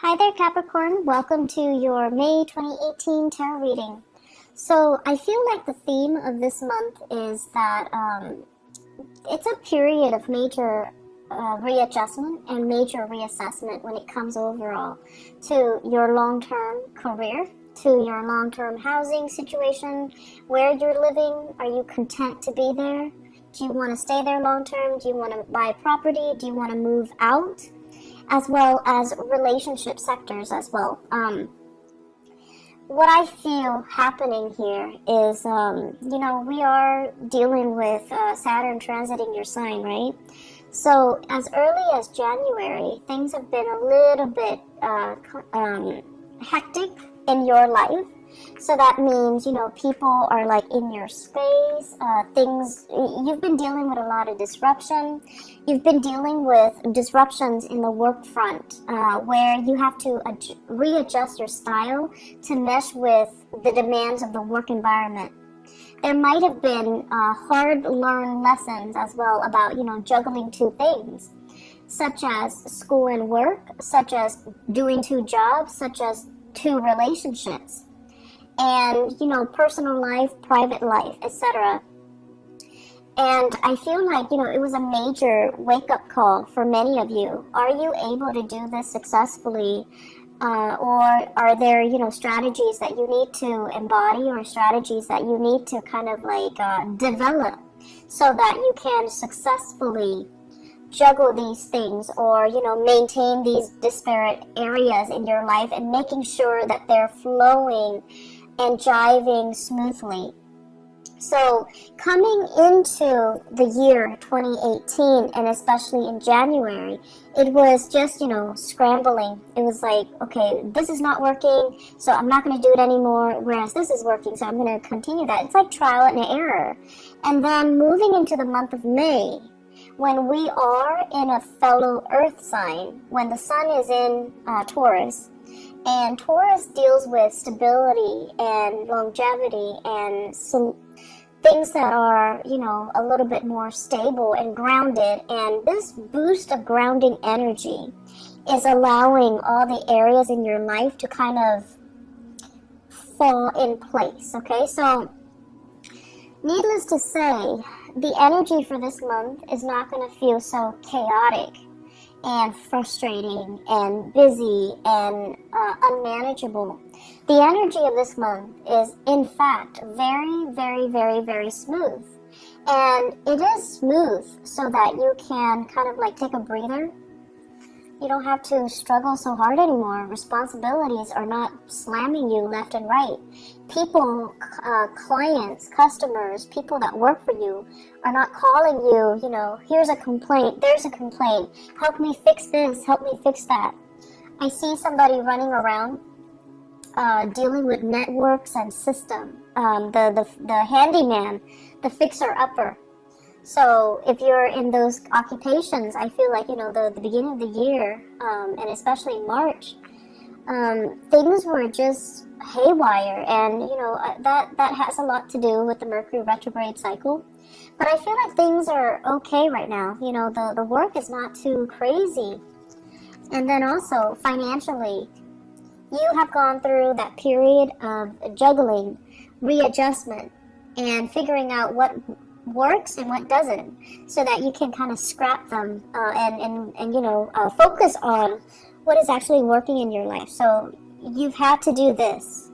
Hi there, Capricorn. Welcome to your May 2018 tarot reading. So I feel like the theme of this month is that it's a period of major readjustment and major reassessment when it comes overall to your long-term career, to your long-term housing situation, where you're living. Are you content to be there? Do you want to stay there long-term? Do you want to buy property? Do you want to move out? As well as relationship sectors as well. What I feel happening here is, we are dealing with Saturn transiting your sign, right? So as early as January, things have been a little bit hectic in your life. So that means, people are like in your space, you've been dealing with a lot of disruption. You've been dealing with disruptions in the work front, where you have to readjust your style to mesh with the demands of the work environment. There might have been hard-learned lessons as well about, juggling two things, such as school and work, such as doing two jobs, such as two relationships. And, personal life, private life, etc. And I feel like, it was a major wake-up call for many of you. Are you able to do this successfully? Or are there, strategies that you need to embody or strategies that you need to kind of develop so that you can successfully juggle these things or, maintain these disparate areas in your life and making sure that they're flowing and jiving smoothly. So coming into the year 2018, and especially in January, it was just, scrambling. It was like, okay, this is not working, so I'm not going to do it anymore, whereas this is working, so I'm going to continue that. It's like trial and error. And then moving into the month of May, when we are in a fellow earth sign, when the sun is in Taurus, and Taurus deals with stability and longevity and some things that are, a little bit more stable and grounded. And this boost of grounding energy is allowing all the areas in your life to kind of fall in place, okay? So, needless to say, the energy for this month is not going to feel so chaotic and frustrating and busy and unmanageable. The energy of this month is, in fact, very, very, very, very smooth. And it is smooth so that you can kind of take a breather. You don't have to struggle so hard anymore. Responsibilities are not slamming you left and right. People, clients, customers, people that work for you are not calling you, here's a complaint, there's a complaint, help me fix this, help me fix that. I see somebody running around dealing with networks and system, the handyman, the fixer-upper. So if you're in those occupations, I feel like, the beginning of the year, and especially March, things were just haywire. And, that has a lot to do with the Mercury retrograde cycle. But I feel like things are okay right now. The work is not too crazy. And then also, financially, you have gone through that period of juggling, readjustment, and figuring out what works and what doesn't, so that you can kind of scrap them and focus on what is actually working in your life. So you've had to do this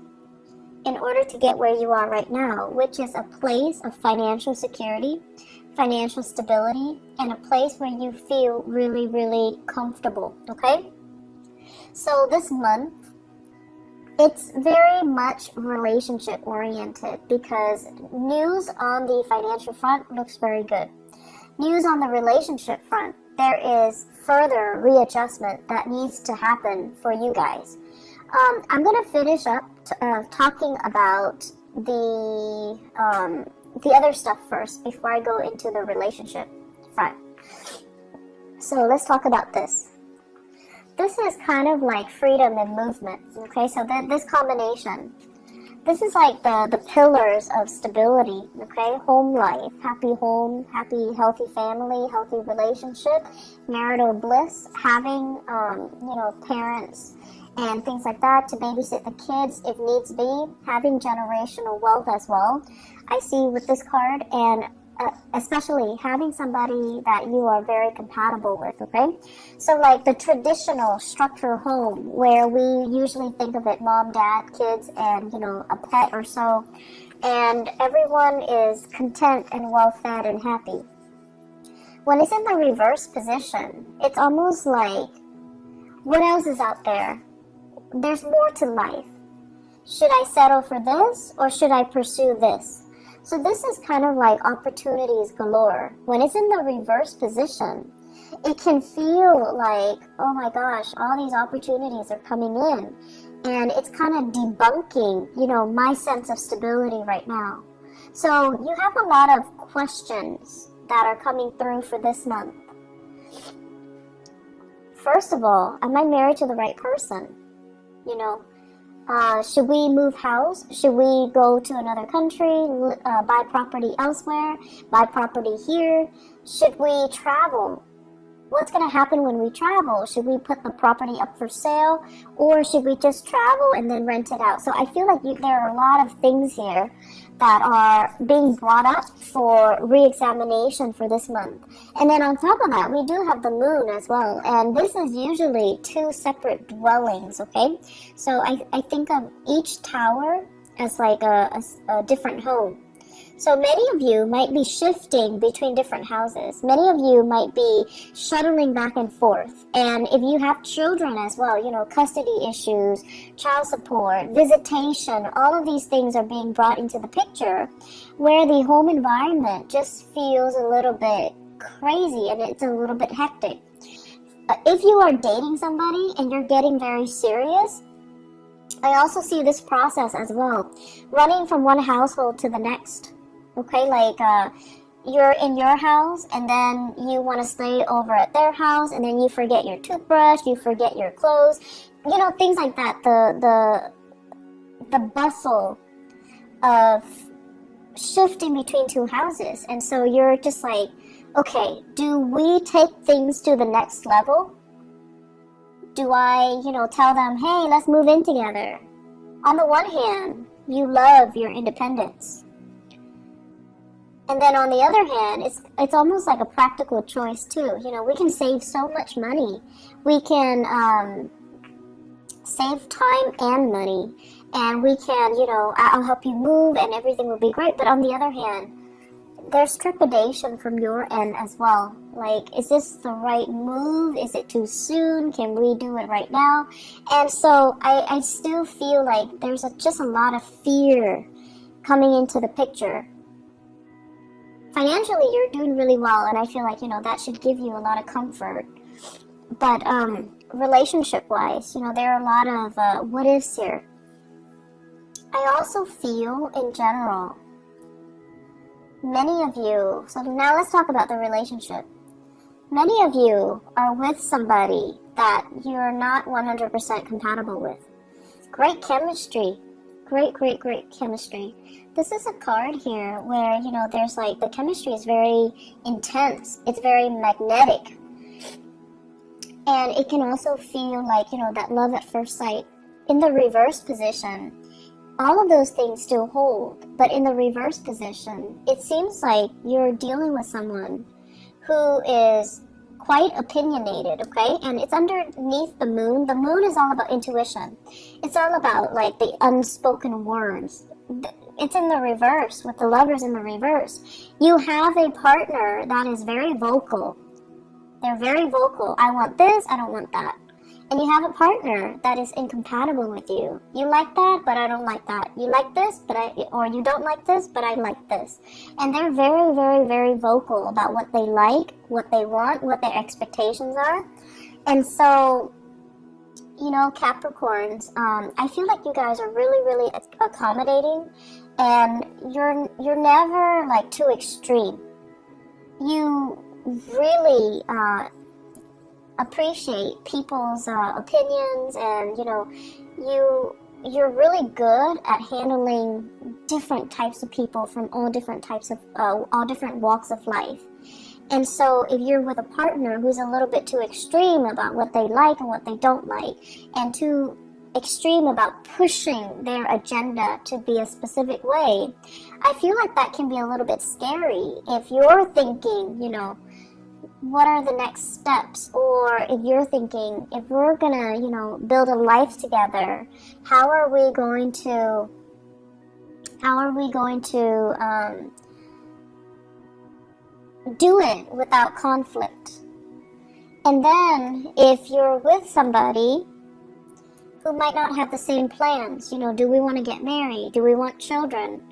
in order to get where you are right now, which is a place of financial security, financial stability, and a place where you feel really, really comfortable, okay? So this month, it's very much relationship oriented because news on the financial front looks very good. News on the relationship front, there is further readjustment that needs to happen for you guys. I'm going to finish up talking about the other stuff first before I go into the relationship front. So let's talk about this. This is kind of like freedom and movement, okay? So this combination. This is like the pillars of stability, okay? Home life, happy home, happy, healthy family, healthy relationship, marital bliss, having, parents and things like that to babysit the kids if needs be, having generational wealth as well. I see with this card, and especially having somebody that you are very compatible with, okay? So like the traditional structure home where we usually think of it mom, dad, kids, and, a pet or so, and everyone is content and well fed and happy. When it's in the reverse position, it's almost like, what else is out there? There's more to life. Should I settle for this or should I pursue this? So this is kind of like opportunities galore. When it's in the reverse position, it can feel like, oh my gosh, all these opportunities are coming in. And it's kind of debunking, my sense of stability right now. So you have a lot of questions that are coming through for this month. First of all, am I married to the right person? Should we move house? Should we go to another country, buy property elsewhere, buy property here? Should we travel? What's going to happen when we travel? Should we put the property up for sale, or should we just travel and then rent it out? So I feel like there are a lot of things here that are being brought up for re-examination for this month. And then on top of that, we do have the moon as well. And this is usually two separate dwellings, okay? So I think of each tower as like a different home. So many of you might be shifting between different houses. Many of you might be shuttling back and forth. And if you have children as well, custody issues, child support, visitation, all of these things are being brought into the picture where the home environment just feels a little bit crazy and it's a little bit hectic. If you are dating somebody and you're getting very serious, I also see this process as well, running from one household to the next. Okay, like you're in your house and then you want to stay over at their house and then you forget your toothbrush, you forget your clothes, things like that. The bustle of shifting between two houses. And so you're just like, okay, do we take things to the next level? Do I, tell them, hey, let's move in together? On the one hand, you love your independence. And then on the other hand, it's almost like a practical choice too. We can save so much money. We can save time and money. And we can, I'll help you move and everything will be great. But on the other hand, there's trepidation from your end as well. Like, is this the right move? Is it too soon? Can we do it right now? And so I still feel like there's just a lot of fear coming into the picture. Financially, you're doing really well, and I feel like, that should give you a lot of comfort. But relationship-wise, there are a lot of what-ifs here. I also feel, in general, many of you, so now let's talk about the relationship. Many of you are with somebody that you're not 100% compatible with. Great chemistry. Great chemistry. This is a card here where, there's like, the chemistry is very intense. It's very magnetic. And it can also feel like, that love at first sight. In the reverse position, all of those things still hold. But in the reverse position, it seems like you're dealing with someone who is quite opinionated, okay? And it's underneath the moon. The moon is all about intuition. It's all about like the unspoken words. It's in the reverse, with the lovers in the reverse. You have a partner that is very vocal. They're very vocal. I want this, I don't want that. And you have a partner that is incompatible with you. You like that, but I don't like that. You like this, or you don't like this, but I like this. And they're very, very, very vocal about what they like, what they want, what their expectations are. And so, Capricorns, I feel like you guys are really, really accommodating, and you're never like too extreme. You really appreciate people's opinions, and you you're really good at handling different types of people from all different walks of life. And so if you're with a partner who's a little bit too extreme about what they like and what they don't like, and too extreme about pushing their agenda to be a specific way, I feel like that can be a little bit scary if you're thinking, you know, what are the next steps? Or if you're thinking, if we're gonna, you know, build a life together, how are we going to do it without conflict? And then if you're with somebody who might not have the same plans, you know, do we want to get married? Do we want children?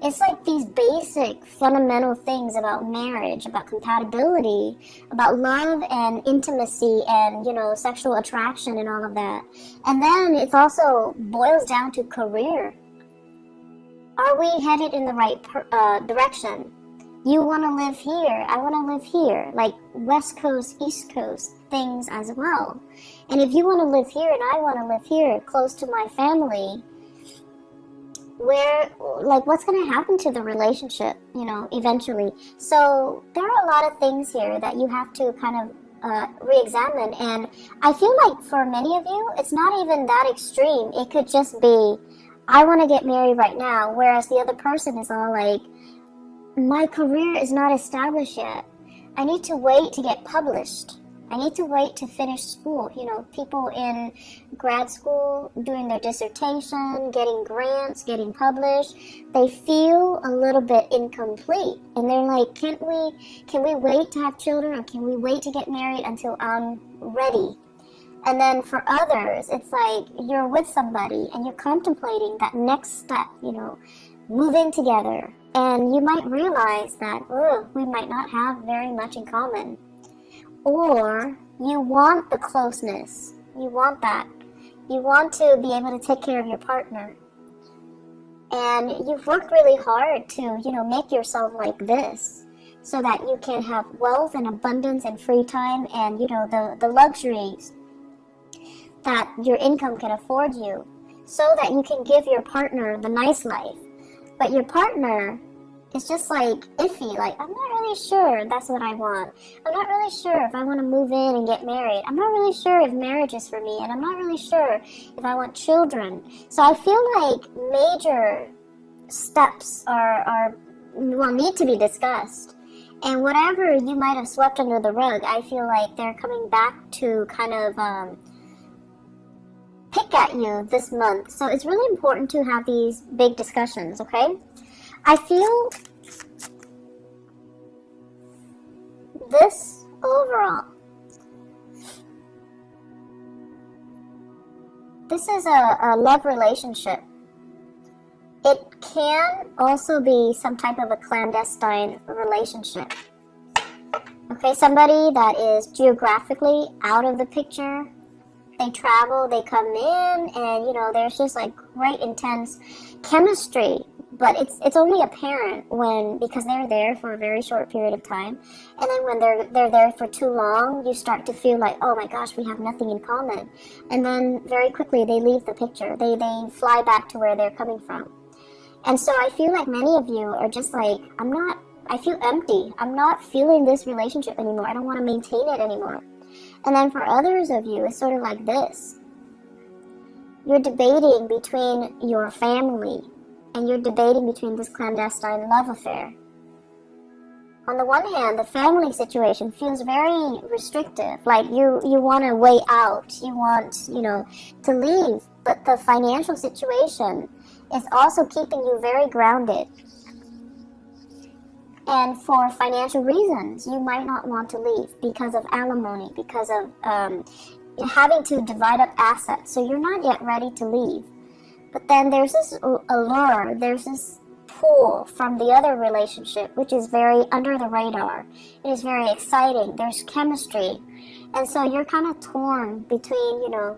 It's like these basic fundamental things about marriage, about compatibility, about love and intimacy and, you know, sexual attraction and all of that. And then it also boils down to career. Are we headed in the right direction? You want to live here, I want to live here, like West Coast, East Coast things as well. And if you want to live here and I want to live here, close to my family, what's going to happen to the relationship, you know, eventually? So there are a lot of things here that you have to kind of re-examine. And I feel like for many of you, it's not even that extreme. It could just be, I want to get married right now, whereas the other person is all like, my career is not established yet. I need to wait to get published. I need to wait to finish school. You know, people in grad school doing their dissertation, getting grants, getting published, they feel a little bit incomplete. And they're like, can we wait to have children, or can we wait to get married until I'm ready? And then for others, it's like you're with somebody and you're contemplating that next step, you know, move in together. And you might realize that, we might not have very much in common. Or you want the closeness. You want that. You want to be able to take care of your partner. And you've worked really hard to, you know, make yourself like this so that you can have wealth and abundance and free time and, you know, the luxuries that your income can afford you, so that you can give your partner the nice life. But your partner is just like iffy, like, I'm not really sure that's what I want. I'm not really sure if I want to move in and get married. I'm not really sure if marriage is for me, and I'm not really sure if I want children. So I feel like major steps need to be discussed. And whatever you might have swept under the rug, I feel like they're coming back to kind of pick at you this month. So it's really important to have these big discussions, okay? I feel this overall, this is a love relationship. It can also be some type of a clandestine relationship. Okay, somebody that is geographically out of the picture. They travel, they come in, and, you know, there's just like great intense chemistry. But it's only apparent because they're there for a very short period of time. And then when they're there for too long, you start to feel like, oh my gosh, we have nothing in common. And then very quickly they leave the picture. They fly back to where they're coming from. And so I feel like many of you are just like, I feel empty. I'm not feeling this relationship anymore. I don't want to maintain it anymore. And then for others of you, it's sort of like this. You're debating between your family, and you're debating between this clandestine love affair. On the one hand, the family situation feels very restrictive. Like you want to wait out. You want, you know, to leave. But the financial situation is also keeping you very grounded. And for financial reasons, you might not want to leave because of alimony, because of having to divide up assets. So you're not yet ready to leave. But then there's this allure, there's this pull from the other relationship, which is very under the radar. It is very exciting. There's chemistry. And so you're kind of torn between, you know,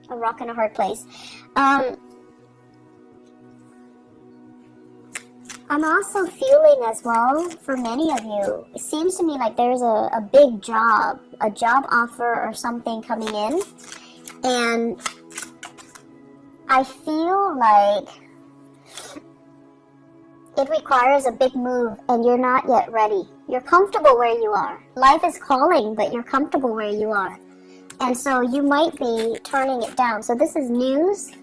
a rock and a hard place. I'm also feeling as well, for many of you, it seems to me like there's a big job, a job offer or something coming in. And I feel like it requires a big move and you're not yet ready. You're comfortable where you are. Life is calling, but you're comfortable where you are. And so you might be turning it down. So this is news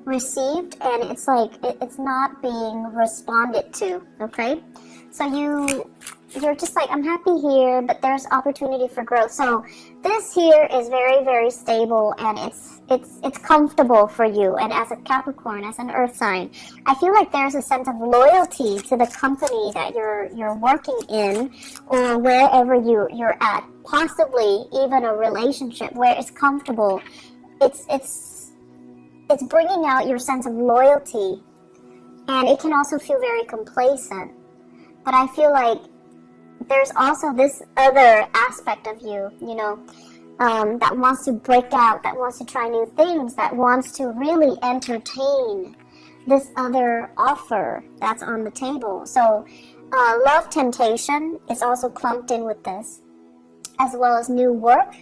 received, and it's like it's not being responded to, okay? So you're just like, I'm happy here, but there's opportunity for growth. So this here is very, very stable, and it's comfortable for you. And as a Capricorn, as an earth sign, I feel like there's a sense of loyalty to the company that you're working in, or wherever you're at. Possibly even a relationship where it's comfortable. It's bringing out your sense of loyalty, and it can also feel very complacent. But I feel like there's also this other aspect of you, that wants to break out, that wants to try new things, that wants to really entertain this other offer that's on the table. So love temptation is also clumped in with this, as well as new work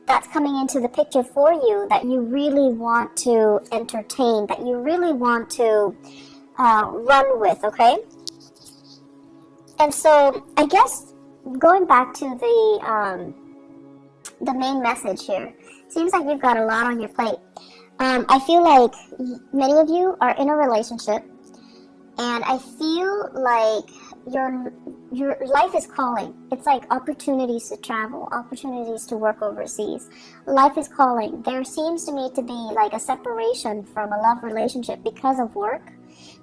that's coming into the picture for you that you really want to entertain, that you really want to run with, okay? And so I guess going back to the main message here, seems like you've got a lot on your plate. I feel like many of you are in a relationship, and I feel like your life is calling. It's like opportunities to travel, opportunities to work overseas. Life is calling. There seems to me to be like a separation from a love relationship because of work.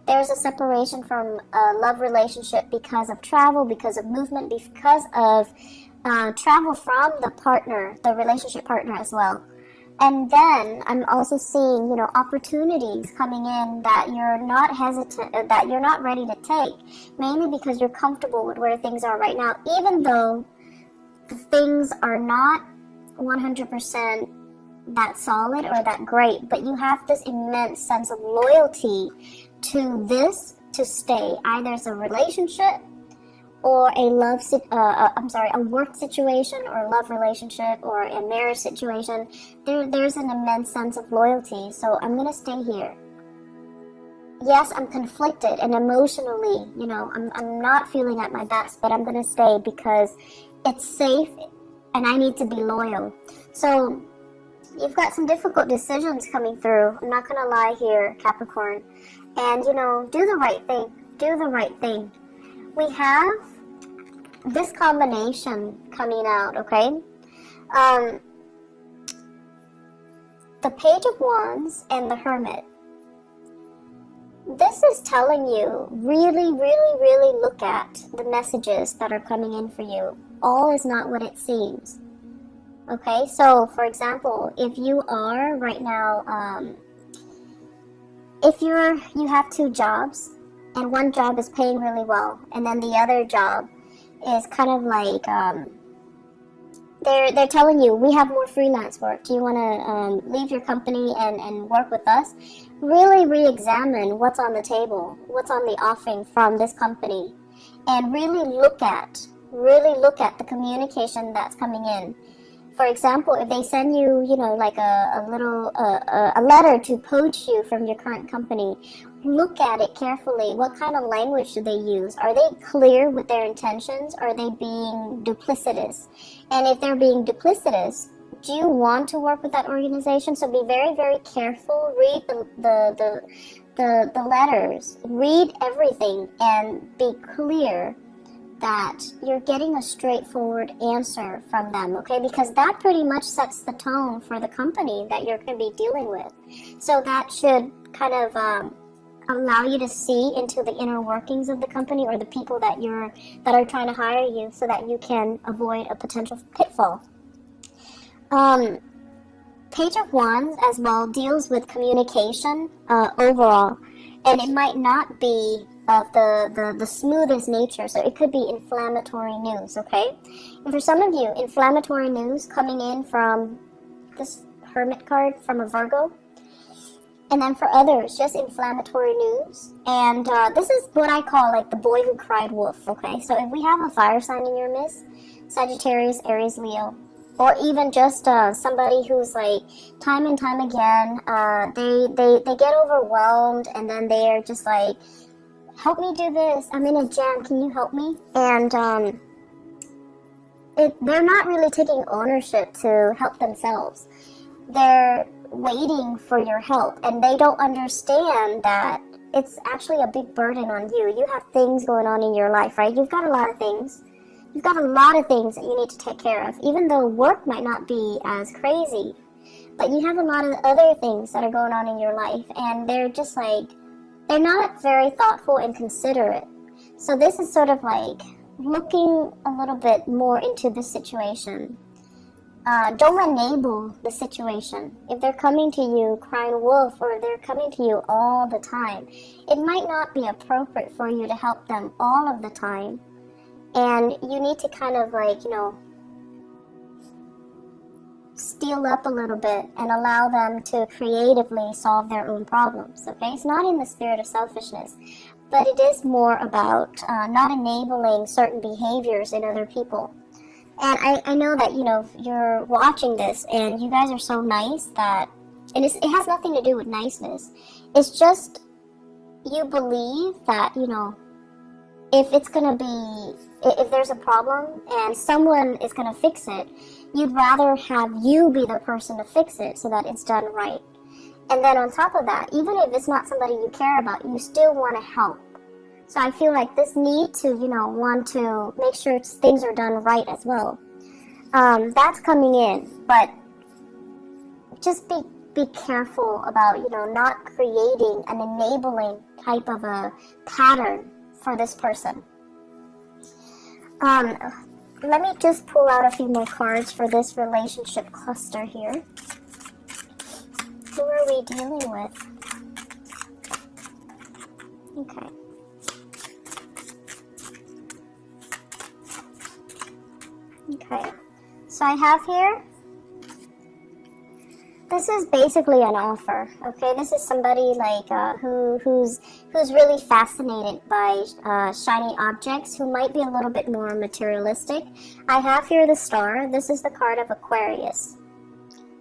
There's a separation from a love relationship because of travel, because of movement, because of travel from the partner, the relationship partner as well. And then I'm also seeing, opportunities coming in that you're not hesitant, that you're not ready to take, mainly because you're comfortable with where things are right now, even though things are not 100% that solid or that great, but you have this immense sense of loyalty to this to stay. Either it's a relationship or a work situation, or a love relationship, or a marriage situation. There's an immense sense of loyalty. So I'm gonna stay here. Yes, I'm conflicted, and emotionally, I'm not feeling at my best, but I'm gonna stay because it's safe, and I need to be loyal. So you've got some difficult decisions coming through. I'm not gonna lie here, Capricorn. And, do the right thing. Do the right thing. We have this combination coming out, okay? The Page of Wands and the Hermit. This is telling you, really, really, really look at the messages that are coming in for you. All is not what it seems. Okay, so for example, if you are right now, if you have two jobs, and one job is paying really well, and then the other job is kind of like, they're telling you, we have more freelance work. Do you want to leave your company and work with us? Really re-examine what's on the table, what's on the offering from this company, and really look at the communication that's coming in. For example, if they send you, like a letter to poach you from your current company, look at it carefully. What kind of language do they use? Are they clear with their intentions? Or are they being duplicitous? And if they're being duplicitous, do you want to work with that organization? So be very, very careful. Read the letters. Read everything and be clear that you're getting a straightforward answer from them, okay? Because that pretty much sets the tone for the company that you're going to be dealing with. So that should kind of allow you to see into the inner workings of the company, or the people that are trying to hire you, so that you can avoid a potential pitfall. Page of Wands as well deals with communication overall, and it might not be of the smoothest nature, so it could be inflammatory news, okay? And for some of you, inflammatory news coming in from this Hermit card from a Virgo, and then for others, just inflammatory news. And this is what I call like the boy who cried wolf, okay? So if we have a fire sign in your midst, Sagittarius, Aries, Leo, or even just somebody who's like time and time again, they get overwhelmed, and then they're just like, help me do this, I'm in a jam, can you help me? And they're not really taking ownership to help themselves. They're waiting for your help, and they don't understand that it's actually a big burden on you. You have things going on in your life, right? You've got a lot of things. You've got a lot of things that you need to take care of, even though work might not be as crazy. But you have a lot of other things that are going on in your life, and they're just like, they're not very thoughtful and considerate. So this is sort of like looking a little bit more into the situation. Don't enable the situation. If they're coming to you crying wolf, or they're coming to you all the time, it might not be appropriate for you to help them all of the time. And you need to kind of like, you know, steal up a little bit and allow them to creatively solve their own problems, okay? It's not in the spirit of selfishness, but it is more about not enabling certain behaviors in other people. And I know that, you know, you're watching this and you guys are so nice that, and it has nothing to do with niceness. It's just you believe that, you know, if it's going to be, if there's a problem and someone is going to fix it, you'd rather have you be the person to fix it so that it's done right. And then on top of that, even if it's not somebody you care about, you still want to help. So I feel like this need to, you know, want to make sure things are done right as well. That's coming in, but just be careful about, you know, not creating an enabling type of a pattern for this person. Let me just pull out a few more cards for this relationship cluster here. Who are we dealing with? Okay. Okay, so I have here, this is basically an offer, okay? This is somebody like who's really fascinated by shiny objects, who might be a little bit more materialistic. I have here the star. This is the card of Aquarius.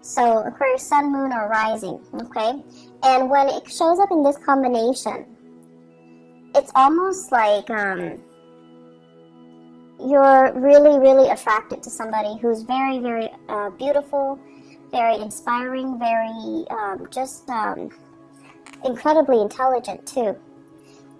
So Aquarius, sun, moon, or rising, okay? And when it shows up in this combination, it's almost like you're really, really attracted to somebody who's very, very beautiful, very inspiring, very incredibly intelligent too.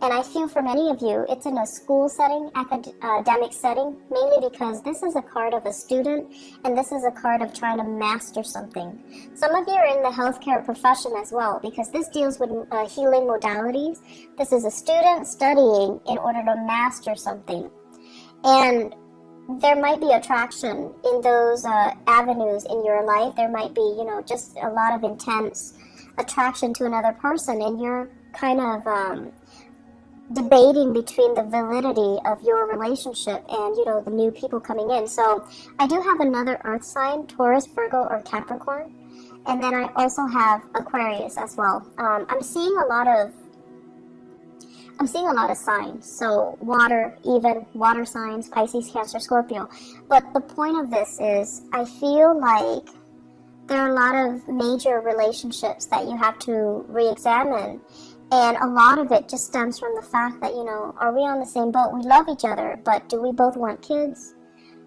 And I feel for many of you, it's in a school setting, academic setting, mainly because this is a card of a student, and this is a card of trying to master something. Some of you are in the healthcare profession as well, because this deals with healing modalities. This is a student studying in order to master something. And there might be attraction in those avenues in your life. There might be, you know, just a lot of intense attraction to another person, and you're kind of debating between the validity of your relationship and, you know, the new people coming in. So I do have another earth sign, Taurus, Virgo, or Capricorn. And then I also have Aquarius as well. I'm seeing a lot of signs, so water, even water signs, Pisces, Cancer, Scorpio. But the point of this is, I feel like there are a lot of major relationships that you have to re-examine. And a lot of it just stems from the fact that, you know, are we on the same boat? We love each other, but do we both want kids?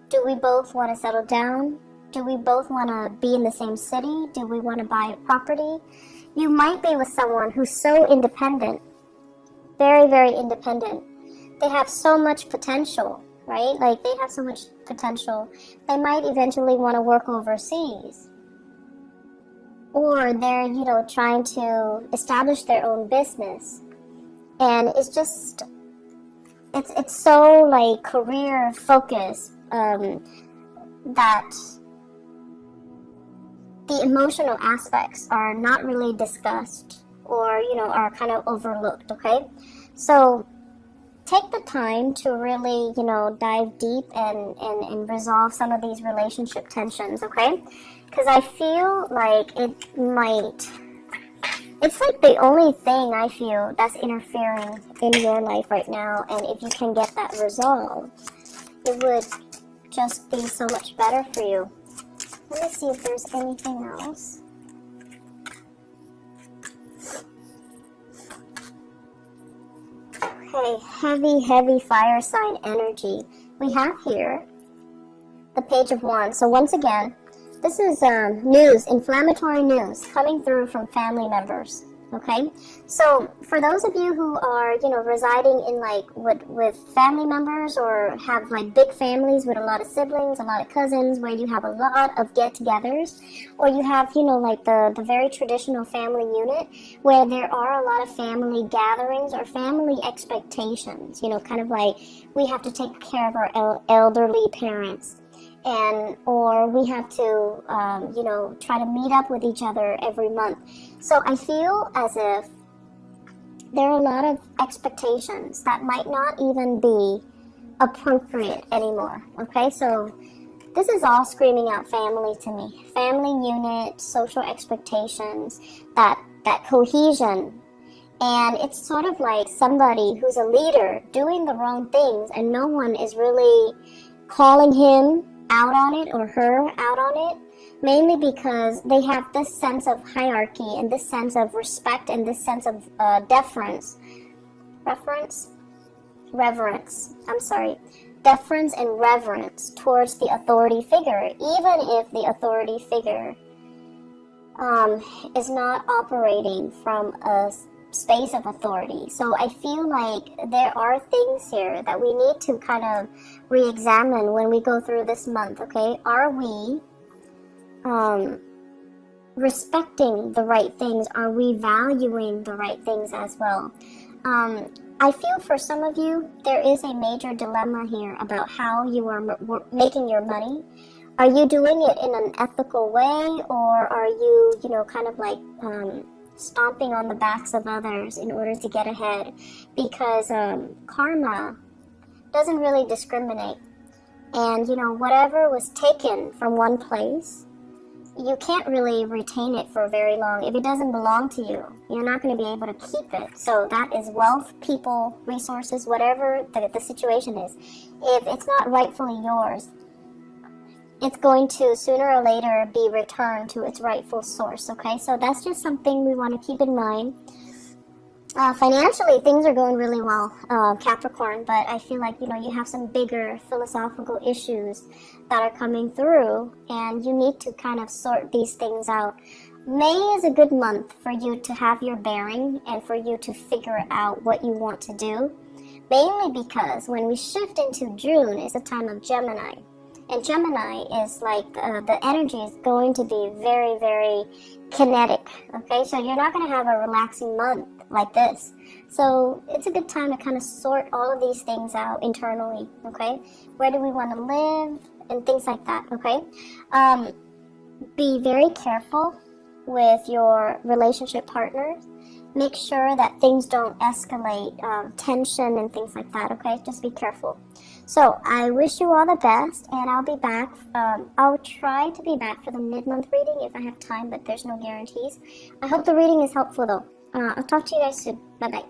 Do we both want to settle down? Do we both want to be in the same city? Do we want to buy a property? You might be with someone who's so independent, very, very independent. They have so much potential, right? Like, they have so much potential. They might eventually want to work overseas. Or they're, you know, trying to establish their own business. And it's just, it's so, like, career focused that the emotional aspects are not really discussed, or, you know, are kind of overlooked, okay? So take the time to really, you know, dive deep and resolve some of these relationship tensions, okay? Because I feel like it's like the only thing I feel that's interfering in your life right now, and if you can get that resolved, it would just be so much better for you. Let me see if there's anything else. Okay, heavy fire sign energy. We have here the Page of Wands. So once again, this is news, inflammatory news coming through from family members. Okay, so for those of you who are, residing in like with family members, or have like big families with a lot of siblings, a lot of cousins, where you have a lot of get-togethers, or you have, like the very traditional family unit where there are a lot of family gatherings or family expectations, kind of like we have to take care of our elderly parents. Or we have to, try to meet up with each other every month. So I feel as if there are a lot of expectations that might not even be appropriate anymore. Okay, so this is all screaming out family to me. Family unit, social expectations, that cohesion. And it's sort of like somebody who's a leader doing the wrong things, and no one is really calling him out on it or her out on it, mainly because they have this sense of hierarchy and this sense of respect and this sense of deference and reverence towards the authority figure, even if the authority figure is not operating from a space of authority. So I feel like there are things here that we need to kind of re-examine when we go through this month. Okay, are we respecting the right things? Are we valuing the right things as well? I feel for some of you there is a major dilemma here about how you are making your money. Are you doing it in an ethical way, or are you, kind of like stomping on the backs of others in order to get ahead? Because karma doesn't really discriminate. And, whatever was taken from one place, you can't really retain it for very long. If it doesn't belong to you, you're not going to be able to keep it. So that is wealth, people, resources, whatever the situation is. If it's not rightfully yours, it's going to sooner or later be returned to its rightful source. Okay, so that's just something we want to keep in mind. Financially, things are going really well, Capricorn, but I feel like, you have some bigger philosophical issues that are coming through, and you need to kind of sort these things out. May is a good month for you to have your bearing and for you to figure out what you want to do, mainly because when we shift into June, it's a time of Gemini. And Gemini is like, the energy is going to be very, very kinetic, okay? So you're not going to have a relaxing month like this. So it's a good time to kind of sort all of these things out internally, okay? Where do we want to live and things like that, okay? Be very careful with your relationship partners. Make sure that things don't escalate, tension and things like that, okay? Just be careful. So I wish you all the best, and I'll be back. I'll try to be back for the mid-month reading if I have time, but there's no guarantees. I hope the reading is helpful, though. I'll talk to you guys soon. Bye-bye.